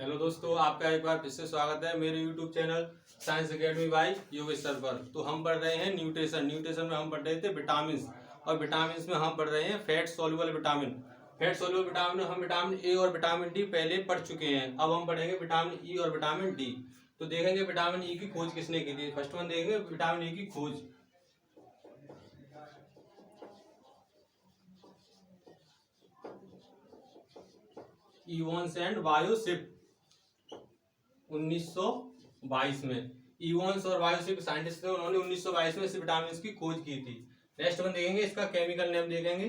Hello दोस्तों, आपका एक बार फिर से स्वागत है मेरे YouTube channel Science Academy by Yogesh sir पर। तो हम पढ़ रहे हैं न्यूट्रिशन में हम पढ़ रहे थे विटामिन, और विटामिन में हम पढ़ रहे हैं fat soluble vitamin. Fat soluble vitamin में हम विटामिन ए और विटामिन डी पहले पढ़ चुके हैं। अब हम पढ़ेंगे विटामिन ई और विटामिन डी। तो देखेंगे विटामिन ई की खोज किसने की थी। फर्स्ट वन देखेंगे विटामिन ई की खोज। इवॉन्स एंड बायोसिप 1922 में। इवॉन्स और बायोसिप साइंटिस्ट थे, उन्होंने 1922 में इस विटामिन की खोज की थी। नेक्स्ट वन देखेंगे, इसका केमिकल नेम देखेंगे।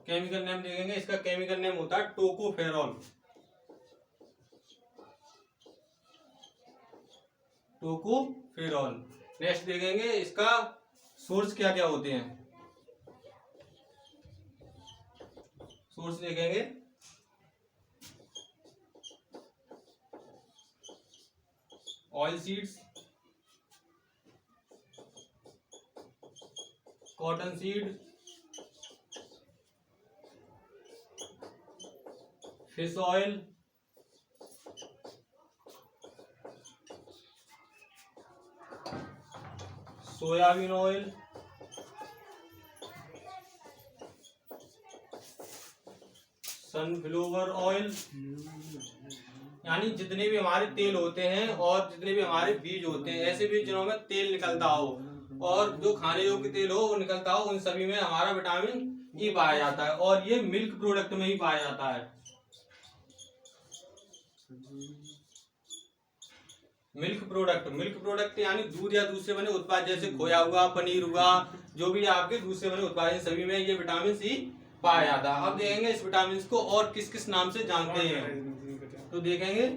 केमिकल नेम देखेंगे, इसका केमिकल नेम होता है टोकोफेरॉल। टोकोफेरॉल। नेक्स्ट देखेंगे, इसका सोर्स क्या क्या होते हैं। सोर्स देखेंगे, oil seeds, cotton seed, fish oil, soybean oil, sunflower oil. यानी जितने भी हमारे तेल होते हैं और जितने भी हमारे बीज होते हैं, ऐसे भी जिनों में तेल निकलता हो और जो खाने योग्य तेल हो वो निकलता हो, उन सभी में हमारा विटामिन ई पाया जाता है। और ये मिल्क प्रोडक्ट में ही पाया जाता है। मिल्क प्रोडक्ट यानी दूध या दूध से बने उत्पाद, जैसे खोया हुआ, पनीर हुआ, जो भी आपके दूध से बने उत्पाद, सभी में ये विटामिन सी पाया जाता है। अब देखेंगे इस विटामिन को और किस किस नाम से जानते हैं। तो देखेंगे,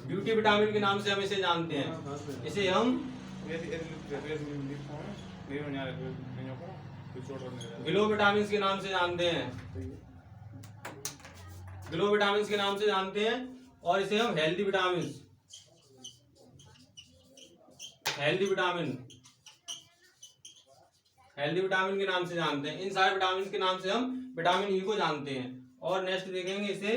ब्यूटी विटामिन के नाम से हम इसे जानते हैं। इसे हम ग्लो विटामिन के नाम से जानते हैं। ग्लो विटामिन के नाम से जानते हैं। और इसे हम हेल्दी विटामिन के नाम से जानते हैं। इन सारे विटामिन के नाम से हम विटामिन ई को जानते हैं। और नेक्स्ट देखेंगे इसे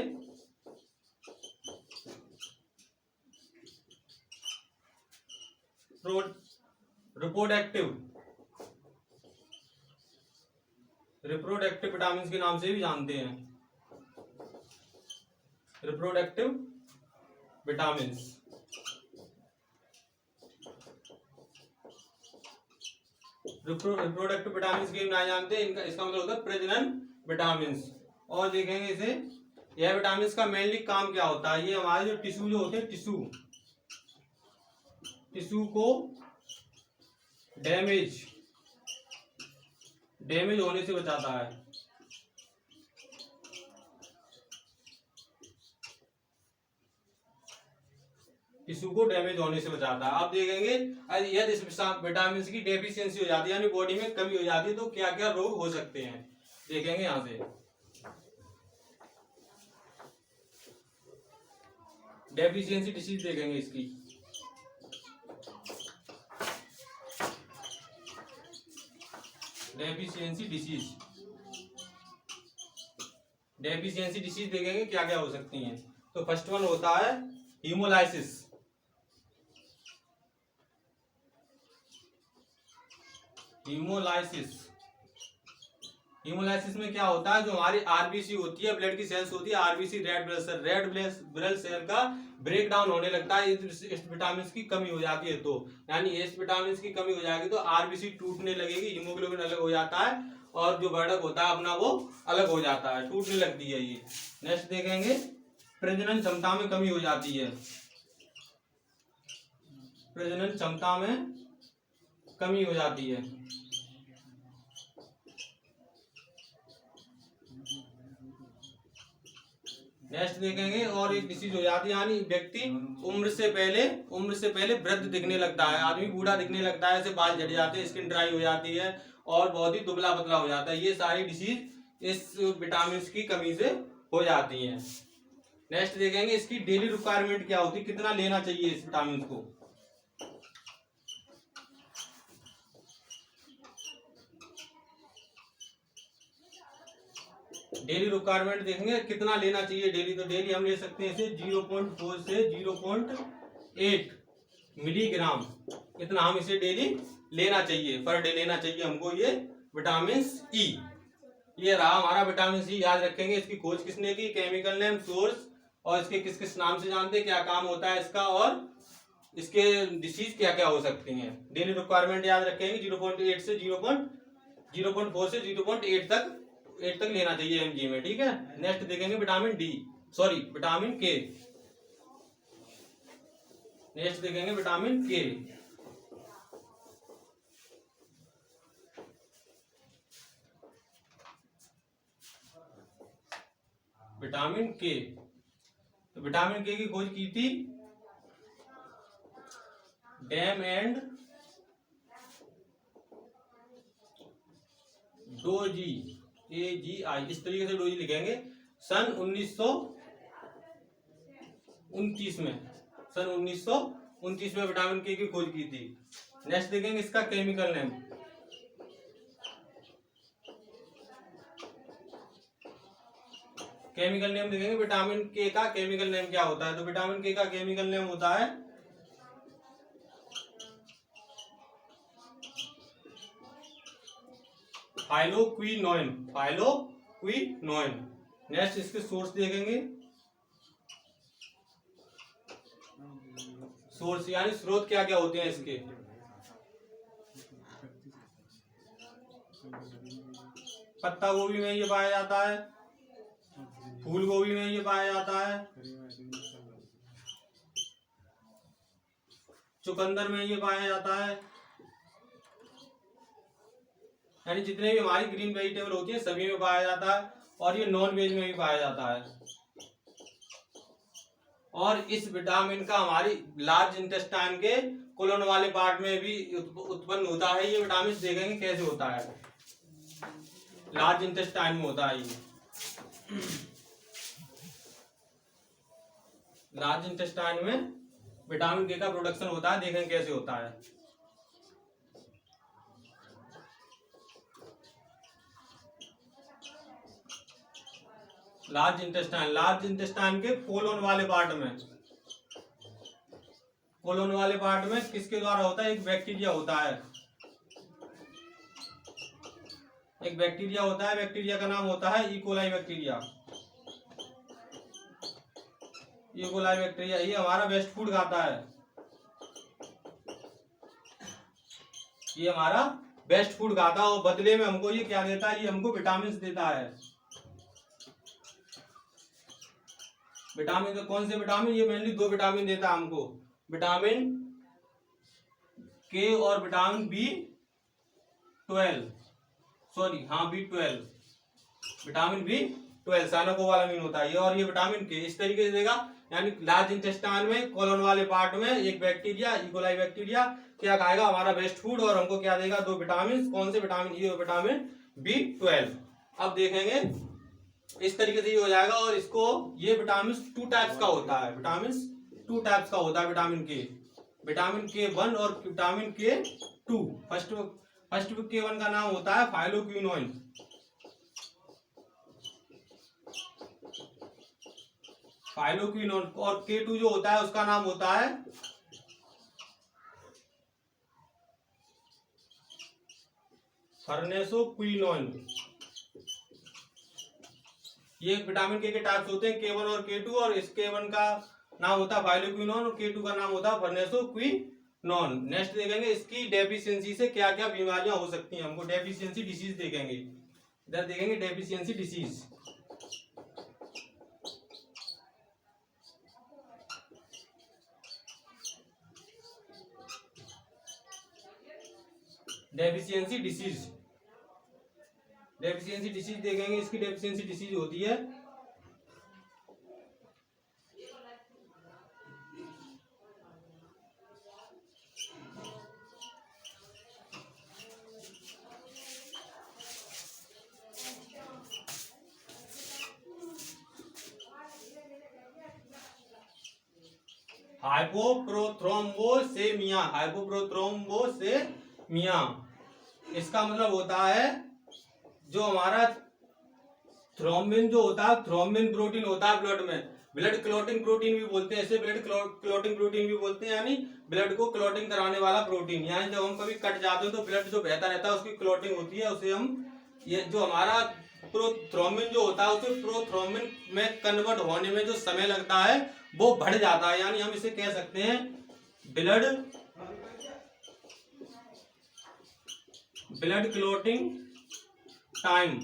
रिप्रोडक्टिव विटामिन के नाम से भी जानते हैं। Reproductive vitamin. रिप्रोडक्टिव विटामिन के नाम जानते हैं। इनका इसका मतलब होता है प्रजनन विटामिन। और देखेंगे इसे, यह विटामिन का मेनली काम क्या होता है। ये हमारे जो टिश्यू जो होते हैं, टिश्यू को डैमेज होने से बचाता है। टिश्यू को डैमेज होने से बचाता है। अब देखेंगे यदि इस विटामिन की डेफिशिएंसी हो जाती है, यानी बॉडी में कमी हो जाती है, तो क्या क्या रोग हो सकते हैं। देखेंगे यहां से डेफिशिएंसी डिसीज देखेंगे इसकी। डेफिशिएंसी डिसीज देखेंगे क्या क्या हो सकती हैं। तो फर्स्ट वन होता है हीमोलाइसिस। हीमोलाइसिस में क्या होता है, जो हमारी आरबीसी होती है, ब्लड की सेल्स होती है, आरबीसी रेड ब्लड सेल का ब्रेक डाउन होने लगता है। इस विटामिन की कमी हो जाती है, तो यानी इस विटामिन की कमी हो जाएगी तो आरबीसी टूटने लगेगी, हीमोग्लोबिन अलग हो जाता है और जो बढ़त होता है अपना वो अलग हो जाता है, टूटने लगती है ये। नेक्स्ट देखेंगे, प्रजनन क्षमता में कमी हो जाती है। प्रजनन क्षमता में कमी हो जाती है। नेक्स्ट देखेंगे, और एक डिसीज हो जाती है, यानी व्यक्ति उम्र से पहले वृद्ध दिखने लगता है। आदमी बूढ़ा दिखने लगता है, ऐसे बाल झड़ जाते हैं, स्किन ड्राई हो जाती है और बहुत ही दुबला पतला हो जाता है। ये सारी डिसीज इस विटामिन की कमी से हो जाती हैं। नेक्स्ट देखेंगे, इसकी डेली रिक्वायरमेंट क्या होती है, कितना लेना चाहिए इस विटामिन को। डेली रिक्वायरमेंट देखेंगे कितना लेना चाहिए डेली, तो डेली हम ले सकते हैं इसे 0.4 से 0.8 मिलीग्राम, इतना हम इसे डेली लेना चाहिए, पर डे लेना चाहिए हमको ये विटामिन ई। ये रहा हमारा विटामिन सी, याद रखेंगे। इसकी खोज किसने की, केमिकल नेम, सोर्स, और इसके किस किस नाम से जानते हैं, क्या काम होता है इसका, और इसके डिसीज क्या क्या हो सकती हैं। डेली रिक्वायरमेंट याद रखेंगे 0.8 से 0.4 से 0.8 तक लेना चाहिए एमजी में, ठीक है। नेक्स्ट देखेंगे विटामिन डी, सॉरी विटामिन के। नेक्स्ट देखेंगे विटामिन के। विटामिन के, तो विटामिन के की खोज की थी डैम एंड डोजी, AGI, इस तरीके से डोजी लिखेंगे। सन 1929 में, सन 1929 में विटामिन के की खोज की थी। नेक्स्ट देखेंगे इसका केमिकल नेम। केमिकल नेम देखेंगे विटामिन के का केमिकल नेम क्या होता है, तो विटामिन के का केमिकल नेम होता है फाइलोक्विनोन, फाइलोक्विनोन। नेक्स्ट इसके सोर्स देखेंगे, सोर्स यानी स्रोत क्या क्या होते हैं इसके। पत्ता गोभी में ये पाया जाता है, फूल गोभी में ये पाया जाता है, चुकंदर में ये पाया जाता है, यानी जितने भी हमारी ग्रीन वेजिटेबल होती है सभी में पाया जाता है, और ये नॉन वेज में भी पाया जाता है। और इस विटामिन का हमारी लार्ज इंटेस्टाइन के कोलन वाले पार्ट में भी उत्पन्न होता है। ये विटामिन देखेंगे कैसे होता है, लार्ज इंटेस्टाइन में होता है ये। लार्ज इंटेस्टाइन में विटामिन के का प्रोडक्शन होता है, देखेंगे कैसे होता है। लार्ज इंटेस्टाइन के कोलोन वाले पार्ट में, कोलोन वाले पार्ट में किसके द्वारा होता है, एक बैक्टीरिया होता है, एक बैक्टीरिया होता है, बैक्टीरिया का नाम होता है इकोलाई बैक्टीरिया। इकोलाई बैक्टीरिया ये हमारा बेस्ट फूड खाता है, ये हमारा बेस्ट फूड खाता है, और बदले में हमको ये क्या देता है, ये हमको विटामिन देता है। विटामिन तो कौन से विटामिन, ये मेनली दो विटामिन देता है हमको, विटामिन के और विटामिन B12, सॉरी हाँ B12, विटामिन B12 साइनोकोबालामिन होता है ये, और ये विटामिन के इस तरीके से देगा। यानी लार्ज इंटेस्टाइन में कोलन वाले पार्ट में एक बैक्टीरिया इकोलाई बैक्टीरिया क्या खाएगा, हमारा बेस्ट फूड, और हमको क्या देगा, दो विटामिन, कौन से विटामिन ई और विटामिन B12। अब देखेंगे इस तरीके से ये हो जाएगा। और इसको ये विटामिन 2 टाइप्स का होता है, विटामिन 2 टाइप्स का होता है विटामिन के, विटामिन K1 और विटामिन K2। फर्स्ट K1 का नाम होता है फाइलोक्विनोन, फाइलोक्विनोन, और K2 जो होता है उसका नाम होता है फर्नेसोक्विनोन। ये विटामिन के टाइप्स होते हैं K1 और K2, और इस K1 का नाम होता है फाइलोक्विनोन और K2 का नाम होता है फर्नेसोक्विनोन। नेक्स्ट देखेंगे इसकी डेफिशिएंसी से क्या क्या बीमारियां हो सकती हैं, हमको डेफिशिएंसी डिसीज देखेंगे। इधर देखेंगे deficiency disease. Deficiency disease, deficiency disease देखेंगे। इसकी डेफिशिएंसी डिसीज होती है हाइपोप्रोथ्रोम्बोसेमिया, हाइपोप्रोथ्रोम्बोसेमिया। इसका मतलब होता है जो हमारा थ्रोम्बिन जो होता है, थ्रोम्बिन प्रोटीन होता है ब्लड में, ब्लड क्लॉटिंग प्रोटीन भी बोलते हैं, इसे ब्लड क्लॉटिंग प्रोटीन भी बोलते हैं, यानी ब्लड को क्लॉटिंग कराने वाला प्रोटीन। यानी जब हम कभी कट जाते हैं तो ब्लड जो बहता रहता है उसकी क्लॉटिंग होती है, उसे हम, ये जो हमारा प्रोथ्रोम्बिन जो होता है उसे प्रोथ्रोम्बिन में कन्वर्ट होने में जो समय लगता है वो बढ़ जाता है, यानी हम इसे कह सकते हैं blood clotting time,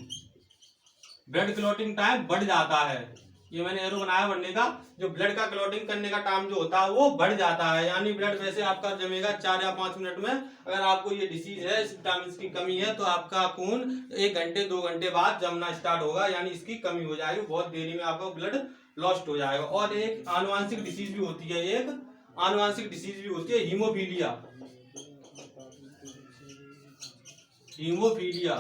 blood clotting time बढ़ जाता है। ये मैंने एरो बनाया बढ़ने का, जो ब्लड का क्लॉटिंग करने का टाइम जो होता है वो बढ़ जाता है, यानी ब्लड वैसे आपका जमेगा 4 या 5 मिनट में। अगर आपको ये डिसीज है, इस विटामिन की कमी है, तो आपका खून 1 घंटे 2 घंटे बाद जमना स्टार्ट होगा, यानी इसकी कमी हो जाएगी, बहुत देरी में आपका ब्लड लॉस्ट हो जाएगा। और एक आनुवांशिक डिसीज भी होती है, एक आनुवांशिक डिसीज भी होती है हीमोफीलिया। हीमोफीलिया,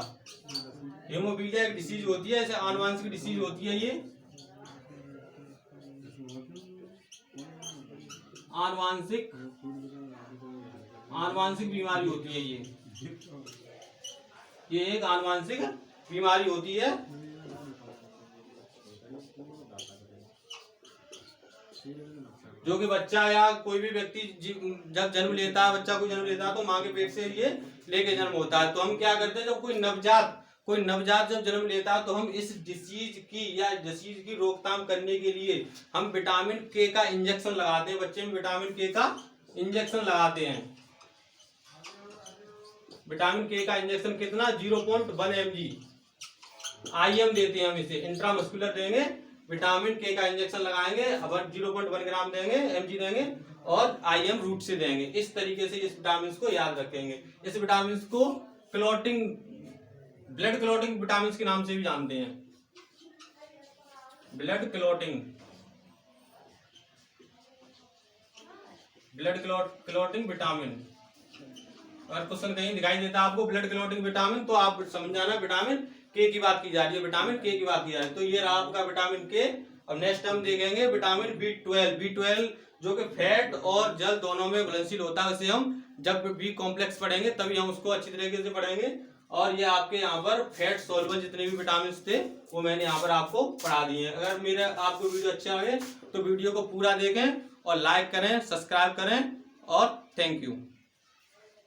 हीमोफीलिया एक डिसीज होती है, ऐसे आनुवांशिक डिसीज होती है, ये आनुवांशिक बीमारी होती है, ये एक आनुवांशिक बीमारी होती है। जो कि बच्चा या कोई भी व्यक्ति जब जन्म लेता है, बच्चा को जन्म लेता है तो माँ के पेट से ये लेके जन्म होता है। तो हम क्या करते हैं, जब कोई नवजात जब जन्म लेता है तो हम इस डिसीज की रोकथाम करने के लिए हम विटामिन के का इंजेक्शन लगाते हैं, बच्चे में विटामिन के का इंजेक्शन लगाते हैं। विटामिन के का इंजेक्शन कितना, 0.1 mg IM देते हैं, हम इसे इंट्रामस्कुलर देंगे, विटामिन के का इंजेक्शन लगाएंगे, अब 0.1 ग्राम देंगे, mg देंगे, और IM रूट से देंगे। इस तरीके से इस विटामिन को याद रखेंगे। इस विटामिन को ब्लड क्लॉटिंग विटामिन के नाम से भी जानते हैं, ब्लड क्लॉटिंग विटामिन। अगर क्वेश्चन कहीं दिखाई देता है आपको ब्लड क्लॉटिंग विटामिन, तो आप समझ जाना विटामिन के की बात की जा रही है, विटामिन के की बात की जा रही है। तो ये रहा आपका विटामिन के। अब नेक्स्ट हम देखेंगे विटामिन B12 जो कि फैट और जल दोनों में घुलनशील होता है। उसे हम जब बी कॉम्प्लेक्स पढ़ेंगे तभी हम उसको अच्छी तरीके से पढ़ेंगे। और ये आपके यहाँ पर फैट सोल्युबल जितने भी विटामिन थे वो मैंने यहाँ पर आपको पढ़ा दिए हैं। अगर मेरे आपको वीडियो अच्छा लगे तो वीडियो को पूरा देखें और लाइक करें, सब्सक्राइब करें, और थैंक यू।